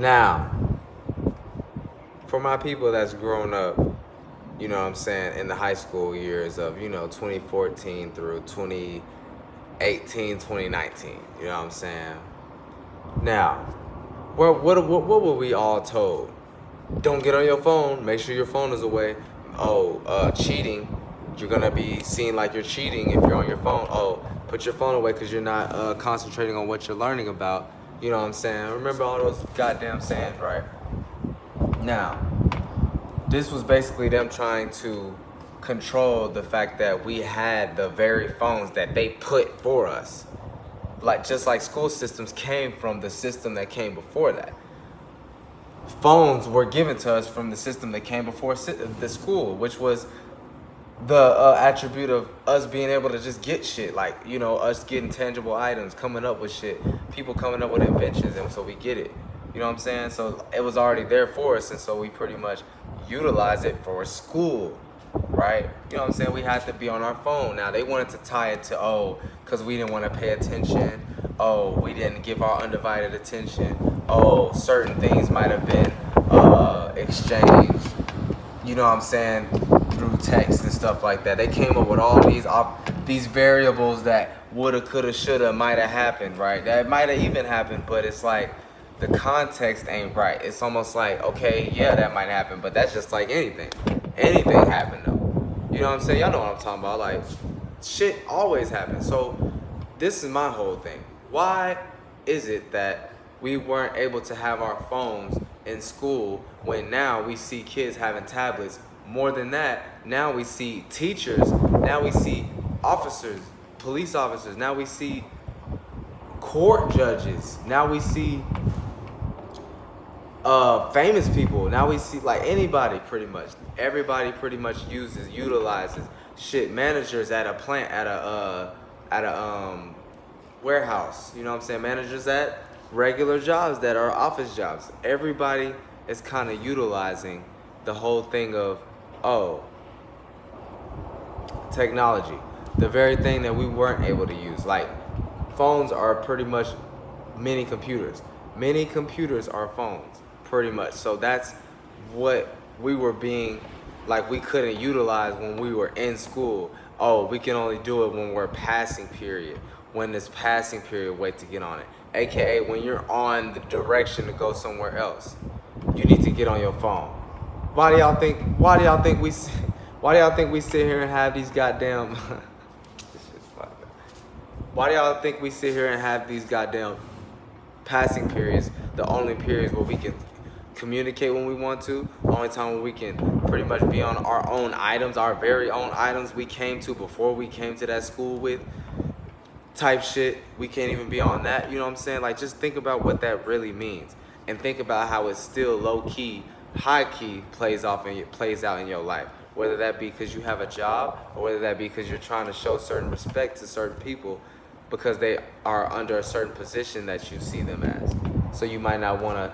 Now, for my people that's grown up, you know what I'm saying, in the high school years of, 2014 through 2018, 2019, you know what I'm saying? Now, what were we all told? Don't get on your phone. Make sure your phone is away. Oh, cheating. You're going to be seen like you're cheating if you're on your phone. Oh, put your phone away because you're not concentrating on what you're learning about. You know what I'm saying? Remember all those goddamn sayings, right? Now, this was basically them trying to control the fact that we had the very phones that they put for us. Just like school systems came from the system that came before that. Phones were given to us from the system that came before the school, which was the attribute of us being able to just get shit, us getting tangible items, coming up with shit, people coming up with inventions, and so we get it. You know what I'm saying? So it was already there for us, and so we pretty much utilize it for school, right? You know what I'm saying? We had to be on our phone. Now, they wanted to tie it to, because we didn't want to pay attention. We didn't give our undivided attention. Certain things might have been exchanged, you know what I'm saying, through text and stuff like that. They came up with all these variables that woulda, coulda, shoulda, might have happened, right? That might have even happened, but it's like the context ain't right. It's almost like, okay, yeah, that might happen, but that's just like anything. Anything happened though. You know what I'm saying? Y'all know what I'm talking about. Like, shit always happens. So this is my whole thing. Why is it that we weren't able to have our phones in school when now we see kids having tablets? More than that, now we see teachers, now we see officers, police officers, now we see court judges, now we see famous people, now we see like anybody pretty much. Everybody pretty much utilizes shit. Managers at a plant, at a warehouse, you know what I'm saying? Managers at regular jobs that are office jobs. Everybody is kind of utilizing the whole thing of, technology. The very thing that we weren't able to use. Like, phones are pretty much mini computers. Mini computers are phones, pretty much. So that's what we were being, like, we couldn't utilize when we were in school. We can only do it when we're passing period. When this passing period, wait to get on it. AKA when you're on the direction to go somewhere else, you need to get on your phone. Why do y'all think we sit here and have these goddamn why do y'all think we sit here and have these goddamn passing periods, the only periods where we can communicate when we want to, the only time when we can pretty much be on our own items, our very own items we came to before we came to that school with, type shit, we can't even be on that, you know what I'm saying? Like, just think about what that really means, and think about how it's still low-key, high-key plays out in your life, whether that be because you have a job, or whether that be because you're trying to show certain respect to certain people because they are under a certain position that you see them as. So you might not want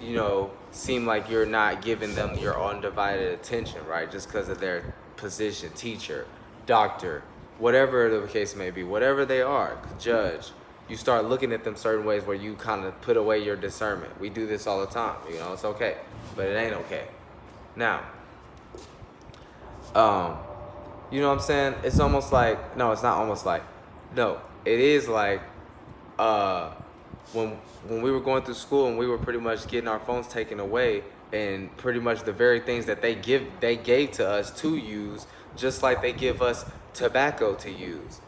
to seem like you're not giving them your undivided attention, right? Just because of their position, teacher, doctor, whatever the case may be, whatever they are, judge, you start looking at them certain ways where you kind of put away your discernment. We do this all the time, it's okay, but it ain't okay. Now, you know what I'm saying? It's almost like, no, it's not almost like, no, it is like, when we were going through school and we were pretty much getting our phones taken away, and pretty much the very things that they gave to us to use, just like they give us tobacco to use.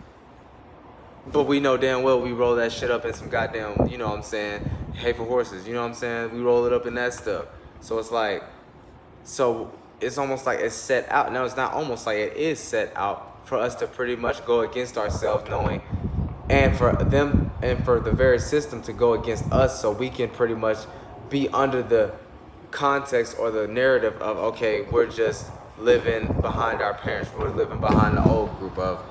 But we know damn well we roll that shit up in some goddamn, you know what I'm saying, hay for horses, you know what I'm saying? We roll it up in that stuff. So it's like, it's almost like it's set out. No, it's not almost like it is set out for us to pretty much go against ourselves, knowing, and for them and for the very system to go against us, so we can pretty much be under the context or the narrative of, okay, we're just living behind our parents, we're living behind the old group of,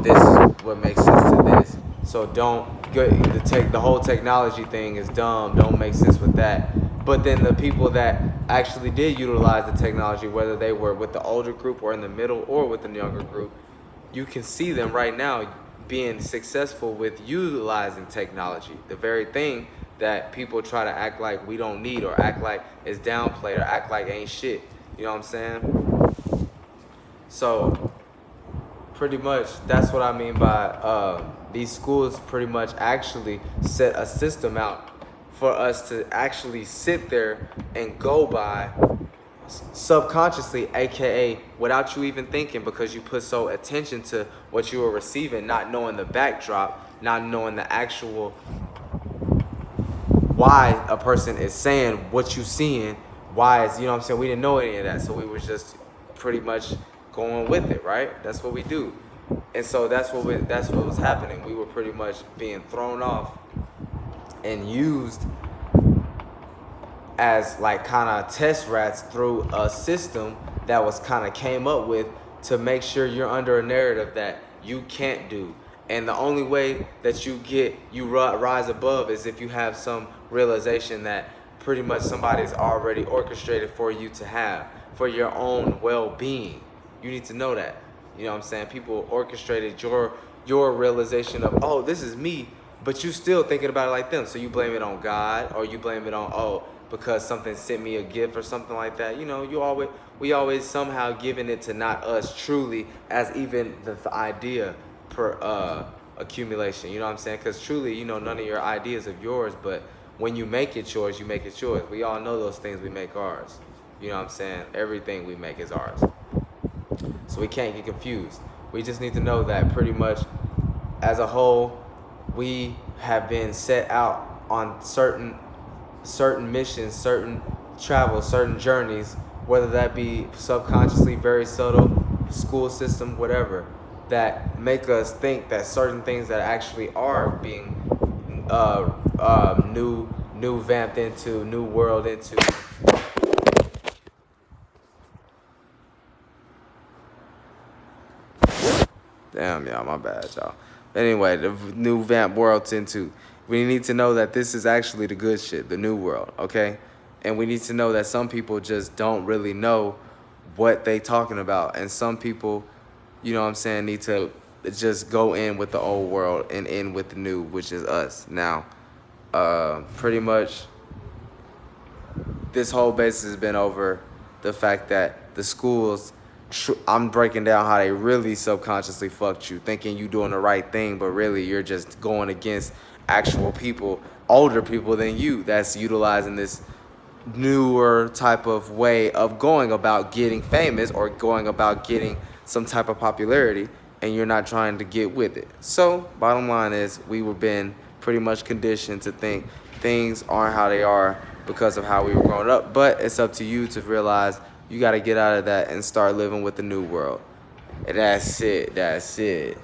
this is what makes sense to this. So the whole technology thing is dumb, don't make sense with that. But then the people that actually did utilize the technology, whether they were with the older group or in the middle or with the younger group, you can see them right now being successful with utilizing technology. The very thing that people try to act like we don't need, or act like it's downplayed, or act like ain't shit. You know what I'm saying? So pretty much that's what I mean by these schools pretty much actually set a system out for us to actually sit there and go by subconsciously, aka without you even thinking, because you put so attention to what you were receiving, not knowing the backdrop, not knowing the actual why a person is saying what you seeing, why is, you know what I'm saying? We didn't know any of that, so we was just pretty much going with it, right? That's what we do. And so that's what was happening. We were pretty much being thrown off and used as like kind of test rats through a system that was kind of came up with to make sure you're under a narrative that you can't do. And the only way that you rise above is if you have some realization that pretty much somebody's already orchestrated for you to have for your own well-being. You need to know that. You know what I'm saying? People orchestrated your realization of, oh, this is me, but you still thinking about it like them. So you blame it on God, or you blame it on, oh, because something sent me a gift or something like that. You know, we always somehow giving it to not us truly as even the idea per accumulation. You know what I'm saying? Because truly, you know, none of your ideas of yours, but when you make it yours, you make it yours. We all know those things we make ours. You know what I'm saying? Everything we make is ours. So we can't get confused. We just need to know that pretty much as a whole, we have been set out on certain missions, certain travels, certain journeys, whether that be subconsciously, very subtle, school system, whatever, that make us think that certain things that actually are being new vamped into, new world into. Damn, y'all, my bad, y'all. Anyway, the new vamp world's into. We need to know that this is actually the good shit, the new world, okay? And we need to know that some people just don't really know what they talking about. And some people, you know what I'm saying, need to just go in with the old world and in with the new, which is us. Now, pretty much this whole basis has been over the fact that the schools, I'm breaking down how they really subconsciously fucked you, thinking you doing the right thing, but really you're just going against actual people, older people than you, that's utilizing this newer type of way of going about getting famous or going about getting some type of popularity, and you're not trying to get with it. So bottom line is, we were been pretty much conditioned to think things aren't how they are because of how we were growing up. But it's up to you to realize you got to get out of that and start living with the new world. And that's it.